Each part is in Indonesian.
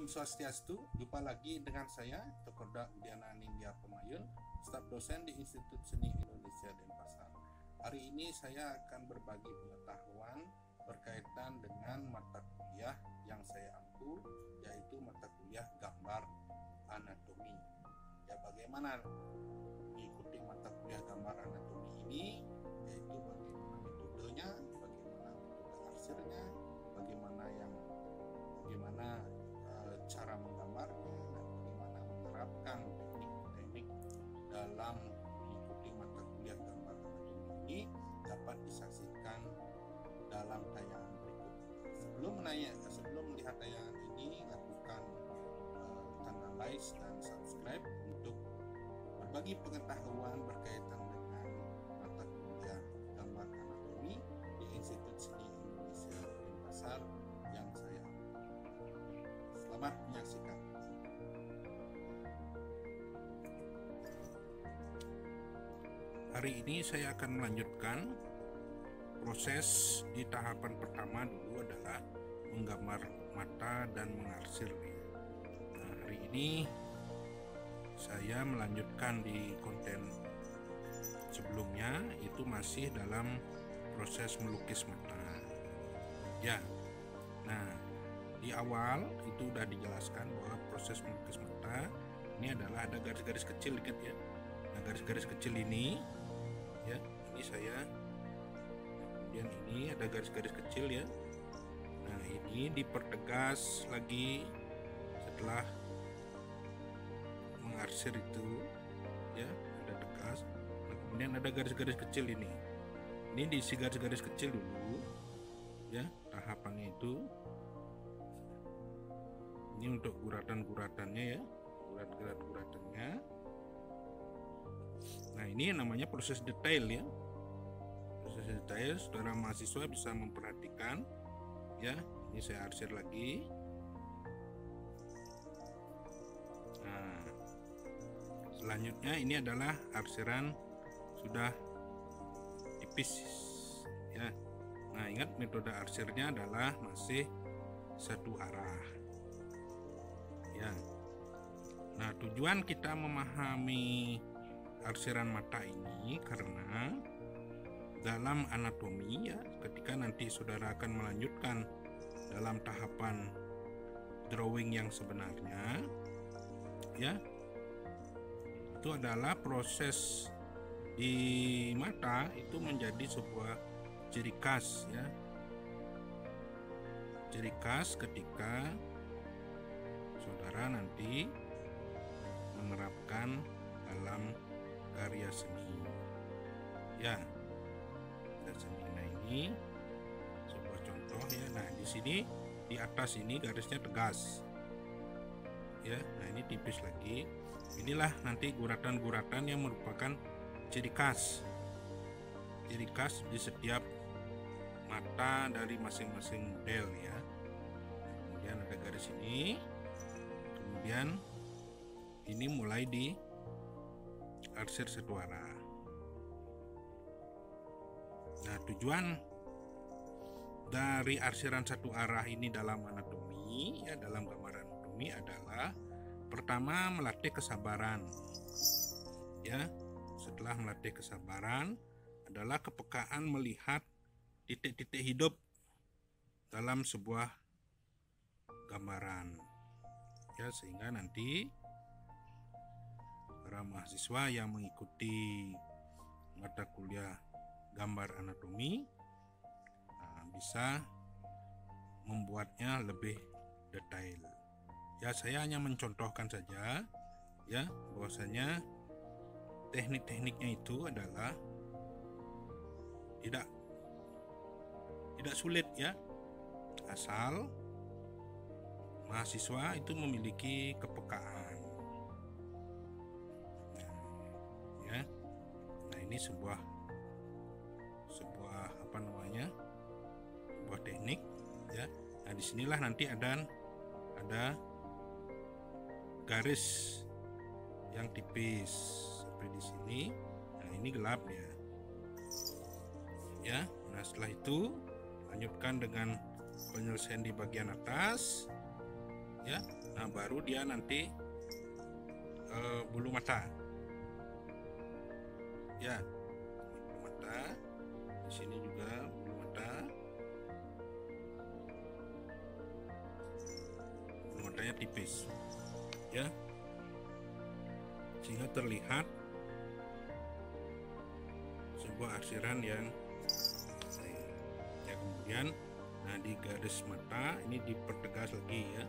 Om Swastiastu, jumpa lagi dengan saya, Tokoda Udiana Nindya Pemayun, staf dosen di Institut Seni Indonesia Denpasar. Hari ini saya akan berbagi pengetahuan berkaitan dengan mata kuliah yang saya ampu, yaitu mata kuliah gambar anatomi. Ya, bagaimana mengikuti mata kuliah gambar anatomi ini, yaitu bagaimana metodenya, bagaimana metode arsirnya, bagaimana cara menggambarnya, dan bagaimana menerapkan teknik-teknik dalam mengikuti mata kuliah gambar anatomi ini dapat disaksikan dalam tayangan berikut. Sebelum melihat tayangan ini, lakukan tanda like dan subscribe untuk berbagi pengetahuan berkaitan dengan mata kuliah gambar anatomi di Institut Seni Indonesia Denpasar yang saya ampu. Selamat menyaksikan. Hari ini saya akan melanjutkan proses di tahapan pertama. Dulu adalah menggambar mata dan mengarsir. Nah, hari ini saya melanjutkan di konten sebelumnya, itu masih dalam proses melukis mata. Ya, nah di awal itu sudah dijelaskan bahwa proses melukis mata ini adalah ada garis-garis kecil, lihat ya. Nah, garis-garis kecil ini, ya, ini saya. Kemudian ini ada garis-garis kecil ya. Nah, ini dipertegas lagi setelah mengarsir itu, ya, ada tegas. Nah, kemudian ada garis-garis kecil ini. Ini diisi garis-garis kecil dulu, ya, tahapannya itu. Ini untuk guratan-guratannya ya, guratannya. Nah, ini namanya proses detail ya. Proses detail, saudara mahasiswa bisa memperhatikan ya. Ini saya arsir lagi. Nah, selanjutnya ini adalah arsiran sudah tipis ya. Nah, ingat metode arsirnya adalah masih satu arah. Ya. Nah, tujuan kita memahami arsiran mata ini karena dalam anatomi ya, ketika nanti saudara akan melanjutkan dalam tahapan drawing yang sebenarnya ya, itu adalah proses di mata itu menjadi sebuah ciri khas ya. Ciri khas ketika saudara nanti menerapkan dalam karya seni ya, karya seni. Nah, ini sebuah contoh ya. Nah, di sini di atas ini garisnya tegas ya. Nah, ini tipis lagi. Inilah nanti guratan-guratan yang merupakan ciri khas di setiap mata dari masing-masing model ya. Kemudian ada garis ini. Kemudian ini mulai di arsir satu arah. Nah, tujuan dari arsiran satu arah ini dalam anatomi ya, dalam gambar anatomi adalah pertama melatih kesabaran ya. Setelah melatih kesabaran adalah kepekaan melihat titik-titik hidup dalam sebuah gambaran ya, sehingga nanti para mahasiswa yang mengikuti mata kuliah gambar anatomi bisa membuatnya lebih detail ya. Saya hanya mencontohkan saja ya, bahwasanya teknik-tekniknya itu adalah tidak sulit ya, asal mahasiswa itu memiliki kepekaan ya. Nah, ini sebuah apa namanya, sebuah teknik ya. Nah, disinilah nanti ada garis yang tipis seperti di sini. Nah, ini gelap ya. Nah, setelah itu lanjutkan dengan penyelesaian di bagian atas ya. Nah, baru dia nanti bulu mata. Ya, bulu mata. Di sini juga bulu mata. Bulu matanya tipis. Ya. Sehingga terlihat sebuah arsiran yang ya, kemudian nah di garis mata ini dipertegas lagi ya.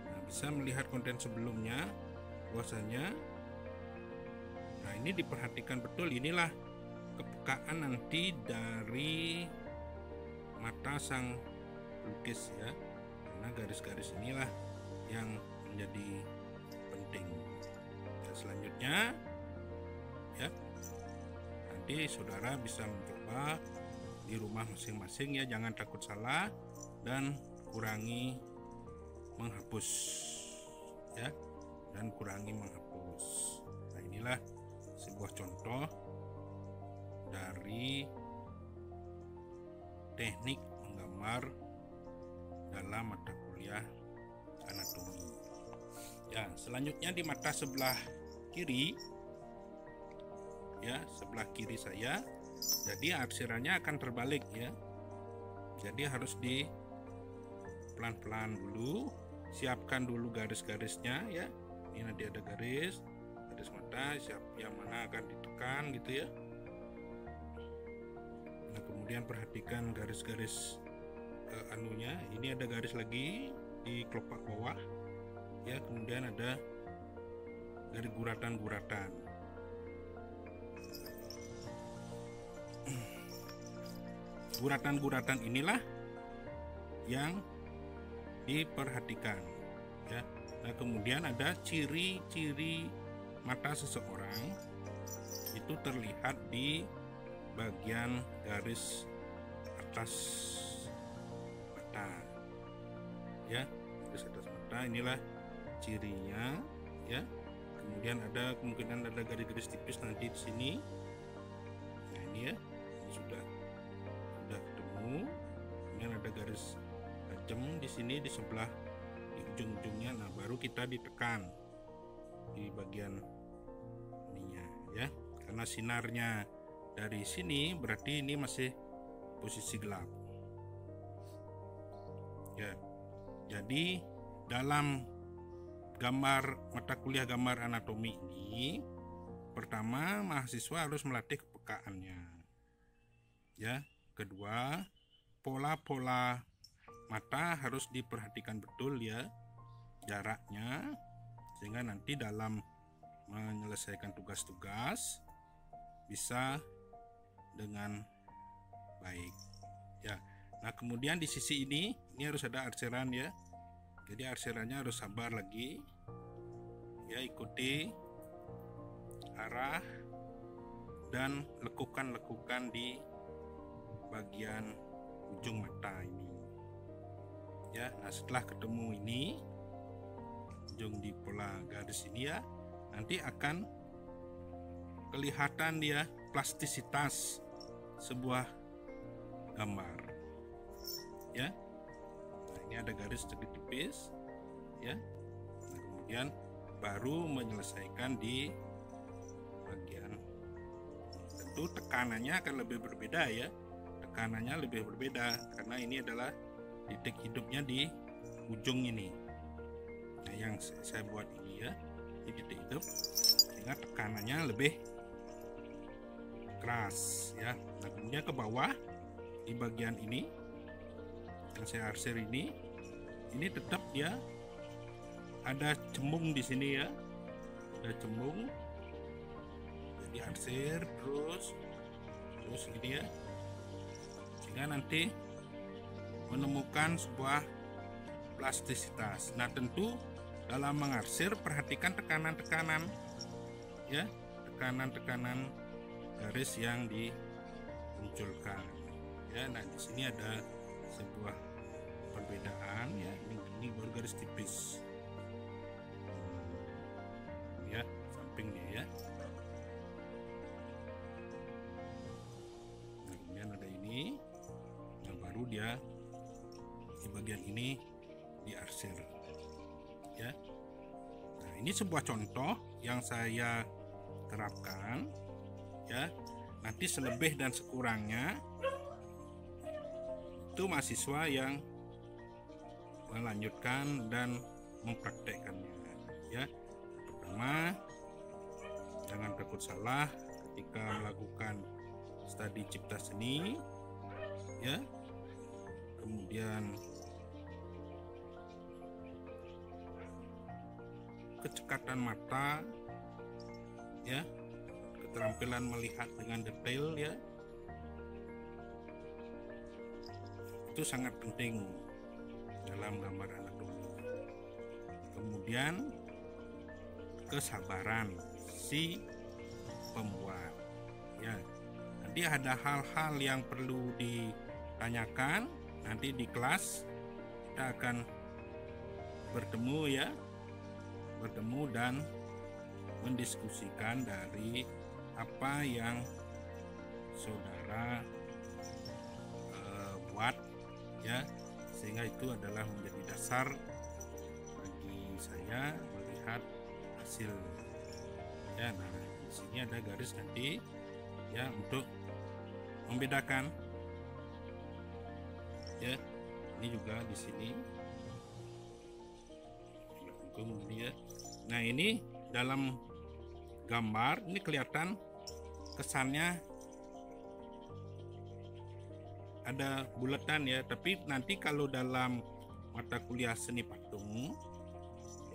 Nah, bisa melihat konten sebelumnya bahwasanya nah ini diperhatikan betul, inilah kepekaan nanti dari mata sang pelukis ya, karena garis-garis inilah yang menjadi penting. Dan selanjutnya ya, nanti saudara bisa mencoba di rumah masing-masing ya, jangan takut salah dan kurangi menghapus ya, dan kurangi menghapus. Nah, inilah sebuah contoh dari teknik menggambar dalam mata kuliah anatomi. Ya, selanjutnya di mata sebelah kiri ya, sebelah kiri saya, jadi arsirannya akan terbalik ya. Jadi harus di pelan-pelan dulu, siapkan dulu garis-garisnya ya. Ini nanti ada garis mata, siap yang mana akan ditekan gitu ya. Nah, kemudian perhatikan garis-garis anunya. Ini ada garis lagi di kelopak bawah ya, kemudian ada dari guratan-guratan. Guratan-guratan inilah yang diperhatikan ya. Nah, kemudian ada ciri-ciri mata seseorang itu terlihat di bagian garis atas mata ya, garis atas mata inilah cirinya ya. Kemudian ada kemungkinan ada garis-garis tipis nanti di sini. Nah, ini ya, ini sudah ketemu. Kemudian ada garis tajam di sini di sebelah di ujung-ujungnya. Nah, baru kita ditekan di bagian ininya ya, karena sinarnya dari sini berarti ini masih posisi gelap ya. Jadi dalam gambar mata kuliah gambar anatomi ini, pertama mahasiswa harus melatih kepekaannya ya. Kedua, pola-pola mata harus diperhatikan betul ya, jaraknya, sehingga nanti dalam menyelesaikan tugas-tugas bisa dengan baik ya. Nah, kemudian di sisi ini harus ada arsiran ya. Jadi arsirannya harus sabar lagi ya, ikuti arah dan lekukan-lekukan di bagian ujung mata ini ya. Nah, setelah ketemu ini ujung di pola garis ini ya, nanti akan kelihatan dia plastisitas sebuah gambar ya. Nah, ini ada garis sedikit tipis ya. Nah, kemudian baru menyelesaikan di bagian, tentu tekanannya akan lebih berbeda ya, tekanannya lebih berbeda karena ini adalah titik hidupnya di ujung ini. Nah, yang saya buat ini ya, di titik hidup, sehingga tekanannya lebih keras ya. Nah, kemudian ke bawah di bagian ini yang saya arsir ini tetap dia ada cembung di sini ya, ada cembung. Jadi arsir terus gini ya, sehingga nanti menemukan sebuah plastisitas. Nah, tentu dalam mengarsir perhatikan tekanan-tekanan ya, tekanan-tekanan garis yang dimunculkan ya. Nah, di sini ada sebuah perbedaan ya, ini baru garis tipis ya, sampingnya ya. Nah, kemudian ada ini yang baru dia di bagian ini diarsir ya. ini sebuah contoh yang saya terapkan ya. Nanti selebih dan sekurangnya itu mahasiswa yang melanjutkan dan mempraktekkannya ya. Pertama, jangan takut salah ketika melakukan studi cipta seni ya. Kemudian kecekatan mata ya, keterampilan melihat dengan detail ya, itu sangat penting dalam gambar anatomi. Kemudian kesabaran si pembuat ya. Nanti ada hal-hal yang perlu ditanyakan nanti di kelas, kita akan bertemu ya, bertemu dan mendiskusikan dari apa yang saudara buat ya, sehingga itu adalah menjadi dasar bagi saya melihat hasil ya. Nah, di sini ada garis nanti ya untuk membedakan ya. Ini juga di sini ya. Nah, ini dalam gambar ini kelihatan kesannya ada bulatan ya, tapi nanti kalau dalam mata kuliah seni patung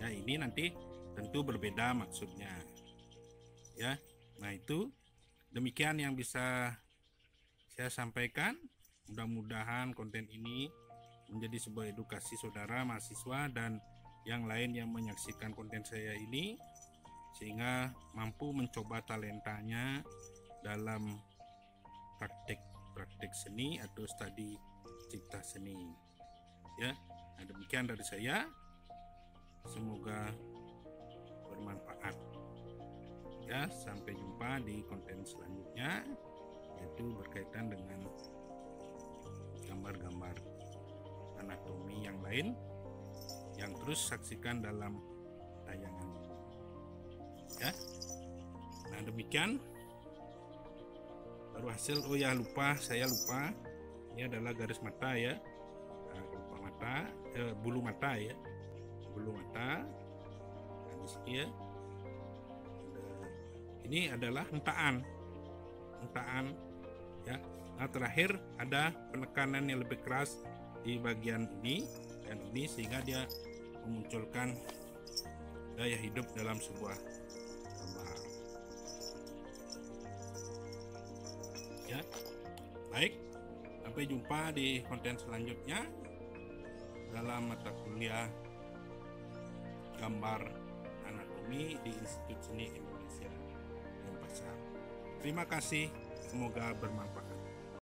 ya, ini nanti tentu berbeda maksudnya ya. Nah, itu demikian yang bisa saya sampaikan. Mudah-mudahan konten ini menjadi sebuah edukasi saudara mahasiswa dan yang lain yang menyaksikan konten saya ini, sehingga mampu mencoba talentanya dalam praktik seni atau studi cipta seni ya. Nah, demikian dari saya, semoga bermanfaat ya. Sampai jumpa di konten selanjutnya, yaitu berkaitan dengan gambar-gambar anatomi yang lain yang terus saksikan dalam tayangan ini ya. Nah, demikian baru hasil. Oh ya, saya lupa, ini adalah garis mata ya. Nah, lupa mata, bulu mata ya, bulu mata. Nah, di sini ya, ini adalah hentaan ya. Nah, terakhir ada penekanan yang lebih keras di bagian ini dan ini, sehingga dia memunculkan daya hidup dalam sebuah gambar ya. Baik, sampai jumpa di konten selanjutnya dalam mata kuliah gambar anatomi di Institut Seni Indonesia Denpasar. Terima kasih, semoga bermanfaat.